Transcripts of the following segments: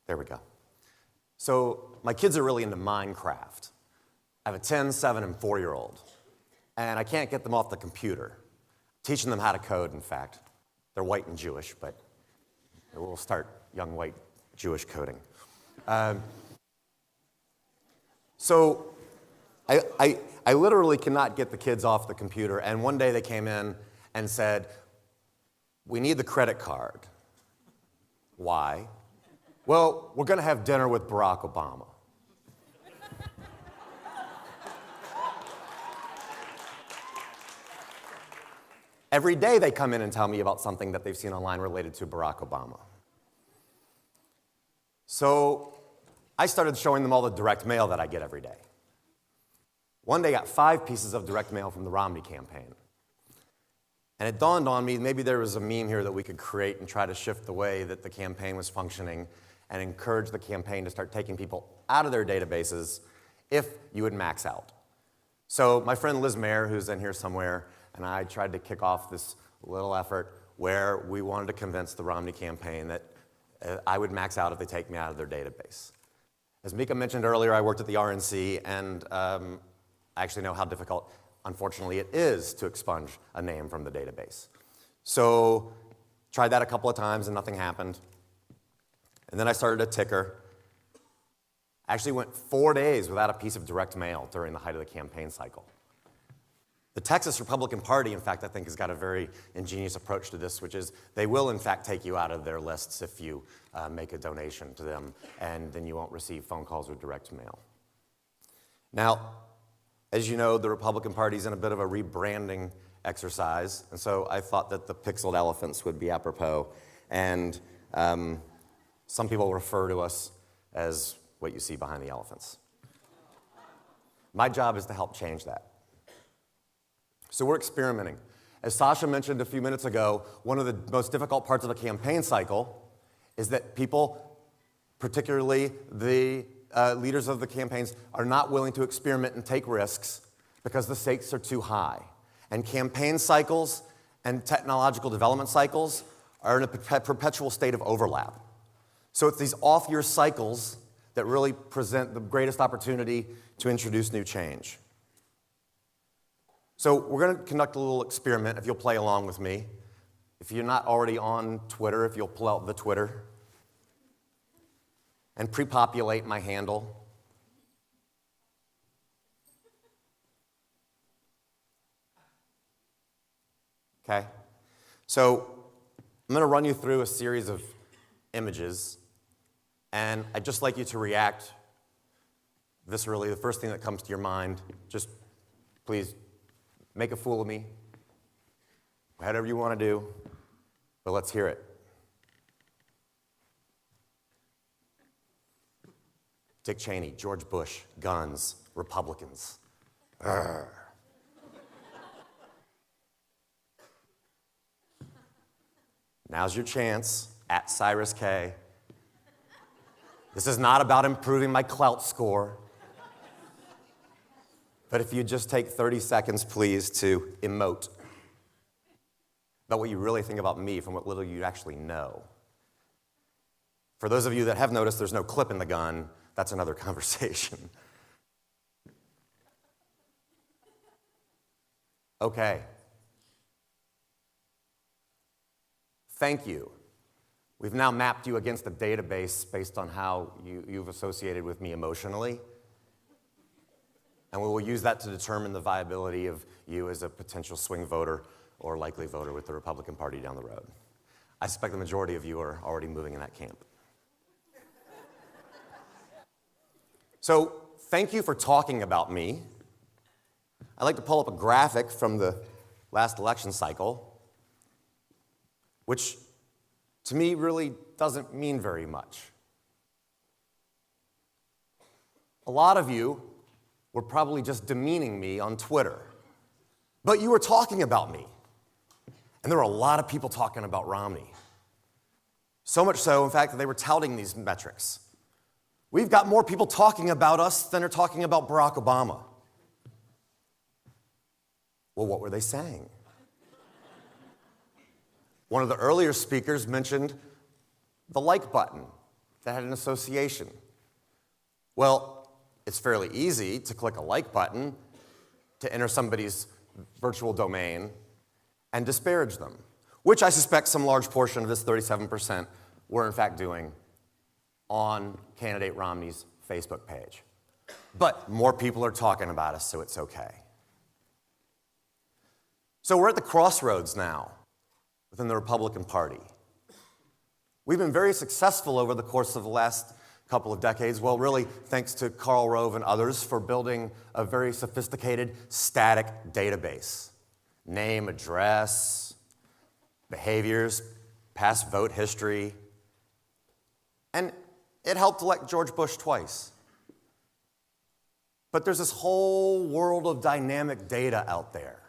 There we go. So my kids are really into Minecraft. I have a 10, 7, and 4-year-old, and I can't get them off the computer. Teaching them how to code, in fact. They're white and Jewish, but we'll start young white Jewish coding. So I literally cannot get the kids off the computer, and one day they came in and said, "We need the credit card." Why? "Well, we're going to have dinner with Barack Obama." Every day they come in and tell me about something that they've seen online related to Barack Obama. So I started showing them all the direct mail that I get every day. One day I got 5 pieces of direct mail from the Romney campaign. And it dawned on me maybe there was a meme here that we could create and try to shift the way that the campaign was functioning and encourage the campaign to start taking people out of their databases if you would max out. So my friend Liz Mayer, who's in here somewhere, and I tried to kick off this little effort where we wanted to convince the Romney campaign that I would max out if they take me out of their database. As Micah mentioned earlier, I worked at the RNC, and I actually know how difficult, unfortunately, it is to expunge a name from the database. So tried that a couple of times and nothing happened. And then I started a ticker. I actually went 4 days without a piece of direct mail during the height of the campaign cycle. The Texas Republican Party, in fact, I think has got a very ingenious approach to this, which is they will, in fact, take you out of their lists if you make a donation to them, and then you won't receive phone calls or direct mail. Now, as you know, the Republican Party's in a bit of a rebranding exercise, and so I thought that the pixeled elephants would be apropos, and some people refer to us as what you see behind the elephants. My job is to help change that. So we're experimenting. As Sasha mentioned a few minutes ago, one of the most difficult parts of a campaign cycle is that people, particularly the leaders of the campaigns, are not willing to experiment and take risks because the stakes are too high. And campaign cycles and technological development cycles are in a perpetual state of overlap. So it's these off-year cycles that really present the greatest opportunity to introduce new change. So we're going to conduct a little experiment, if you'll play along with me. If you're not already on Twitter, if you'll pull out the Twitter and pre-populate my handle. Okay? So I'm going to run you through a series of images, and I'd just like you to react viscerally. The first thing that comes to your mind, just please make a fool of me, whatever you want to do, but let's hear it. Dick Cheney, George Bush, guns, Republicans. Arrgh. Now's your chance, at Cyrus K. This is not about improving my clout score. But if you just take 30 seconds, please, to emote about what you really think about me from what little you actually know. For those of you that have noticed there's no clip in the gun, that's another conversation. Okay. Thank you. We've now mapped you against a database based on how you've associated with me emotionally. And we will use that to determine the viability of you as a potential swing voter or likely voter with the Republican Party down the road. I suspect the majority of you are already moving in that camp. So, thank you for talking about me. I'd like to pull up a graphic from the last election cycle, which to me really doesn't mean very much. A lot of you were probably just demeaning me on Twitter, but you were talking about me. And there were a lot of people talking about Romney. So much so, in fact, that they were touting these metrics. We've got more people talking about us than are talking about Barack Obama. Well, what were they saying? One of the earlier speakers mentioned the like button. that had an association. Well, it's fairly easy to click a like button to enter somebody's virtual domain and disparage them, which I suspect some large portion of this 37% were in fact doing on candidate Romney's Facebook page. But more people are talking about us, so it's okay. So we're at the crossroads now within the Republican Party. We've been very successful over the course of the last couple of decades, well, really thanks to Karl Rove and others for building a very sophisticated static database. Name, address, behaviors, past vote history. And it helped elect George Bush twice. But there's this whole world of dynamic data out there.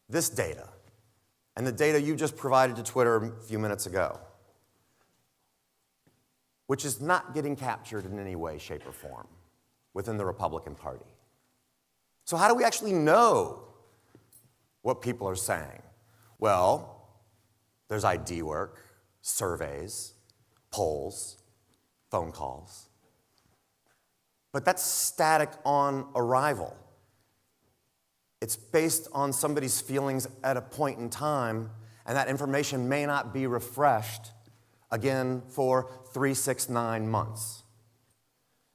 This data, and the data you just provided to Twitter a few minutes ago, which is not getting captured in any way, shape, or form within the Republican Party. So how do we actually know what people are saying? Well, there's ID work, surveys, polls, phone calls. But that's static on arrival. It's based on somebody's feelings at a point in time, and that information may not be refreshed again for 3, 6, 9 months.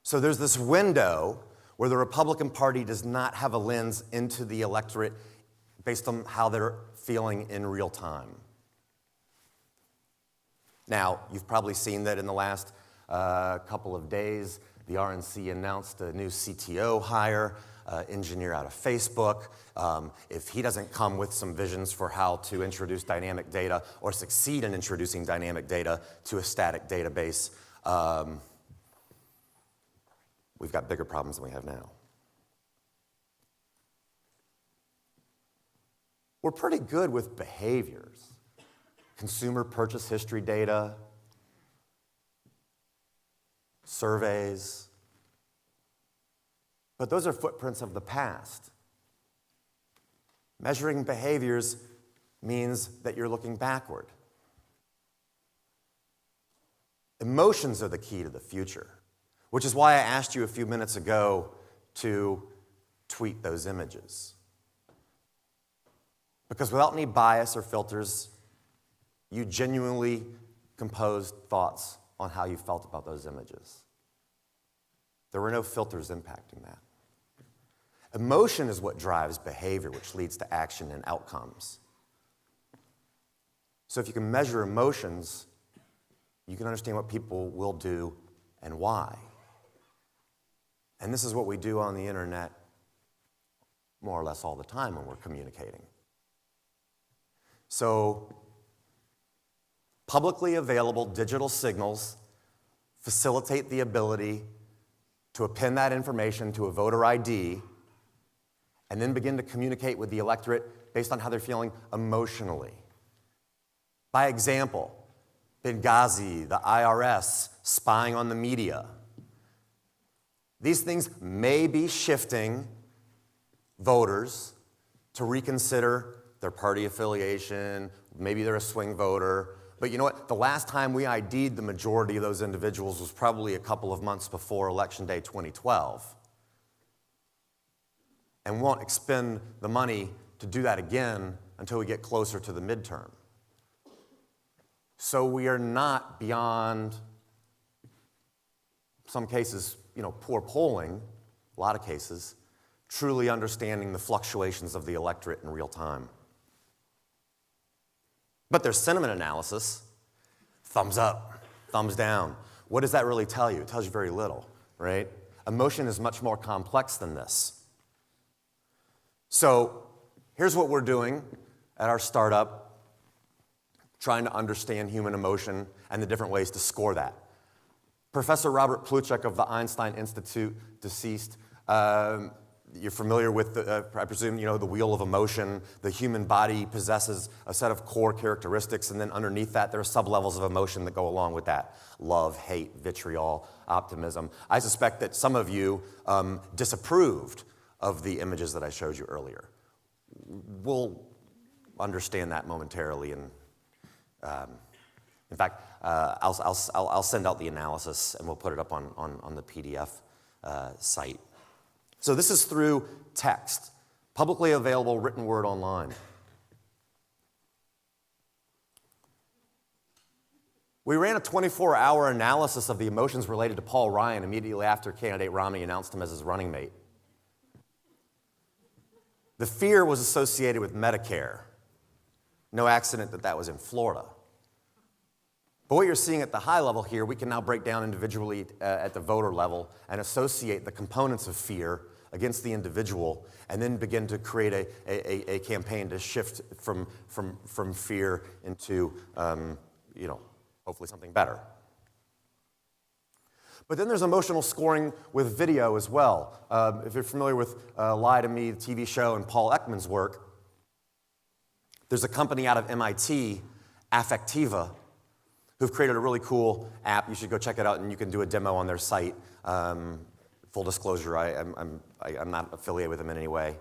So there's this window where the Republican Party does not have a lens into the electorate based on how they're feeling in real time. Now, you've probably seen that in the last couple of days, the RNC announced a new CTO hire, engineer out of Facebook. If he doesn't come with some visions for how to introduce dynamic data or succeed in introducing dynamic data to a static database, we've got bigger problems than we have now. We're pretty good with behaviors. Consumer purchase history data, surveys, but those are footprints of the past. Measuring behaviors means that you're looking backward. Emotions are the key to the future, which is why I asked you a few minutes ago to tweet those images. Because without any bias or filters, you genuinely composed thoughts on how you felt about those images. There were no filters impacting that. Emotion is what drives behavior, which leads to action and outcomes. So if you can measure emotions, you can understand what people will do and why. And this is what we do on the internet more or less all the time when we're communicating. So publicly available digital signals facilitate the ability to append that information to a voter ID and then begin to communicate with the electorate based on how they're feeling emotionally. By example, Benghazi, the IRS, spying on the media. These things may be shifting voters to reconsider their party affiliation, maybe they're a swing voter. But you know what? The last time we ID'd the majority of those individuals was probably a couple of months before Election Day 2012. And we won't expend the money to do that again until we get closer to the midterm. So we are not beyond, some cases, poor polling, a lot of cases, truly understanding the fluctuations of the electorate in real time. But there's sentiment analysis, thumbs up, thumbs down. What does that really tell you? It tells you very little, right? Emotion is much more complex than this. So here's what we're doing at our startup, trying to understand human emotion and the different ways to score that. Professor Robert Plutchik of the Einstein Institute, deceased, you're familiar with, I presume, the wheel of emotion. The human body possesses a set of core characteristics, and then underneath that, there are sublevels of emotion that go along with that. Love, hate, vitriol, optimism. I suspect that some of you disapproved of the images that I showed you earlier. We'll understand that momentarily in In fact, I'll send out the analysis and we'll put it up on the PDF site. So this is through text, publicly available written word online. We ran a 24-hour analysis of the emotions related to Paul Ryan immediately after candidate Romney announced him as his running mate. The fear was associated with Medicare. No accident that that was in Florida. But what you're seeing at the high level here, we can now break down individually at the voter level and associate the components of fear against the individual, and then begin to create a campaign to shift from fear into, hopefully something better. But then there's emotional scoring with video as well. If you're familiar with Lie to Me, the TV show, and Paul Ekman's work, there's a company out of MIT, Affectiva, who've created a really cool app. You should go check it out, and you can do a demo on their site. Full disclosure, I'm not affiliated with them in any way.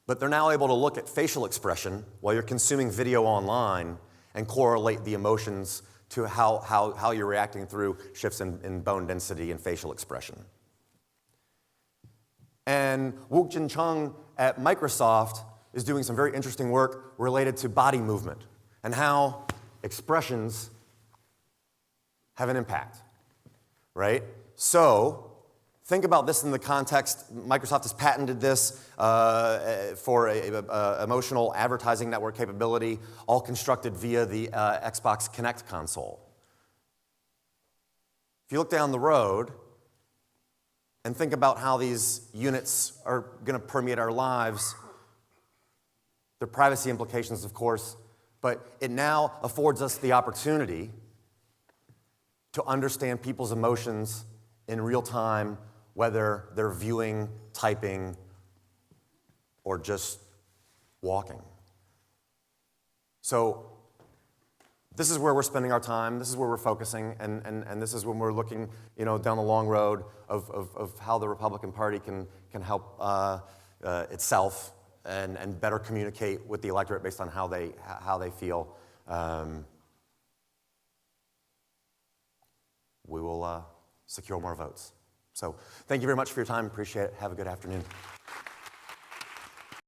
But they're now able to look at facial expression while you're consuming video online and correlate the emotions to how you're reacting through shifts in bone density and facial expression. And Wook-Jin Chung at Microsoft is doing some very interesting work related to body movement and how expressions have an impact, right? So think about this in the context. Microsoft has patented this for a emotional advertising network capability, all constructed via the Xbox Kinect console. If you look down the road and think about how these units are going to permeate our lives, there are privacy implications, of course, but it now affords us the opportunity to understand people's emotions in real time, whether they're viewing, typing, or just walking. So this is where we're spending our time, this is where we're focusing, and this is when we're looking down the long road of how the Republican Party can help itself and better communicate with the electorate based on how they feel. We will secure more votes. So thank you very much for your time. Appreciate it. Have a good afternoon.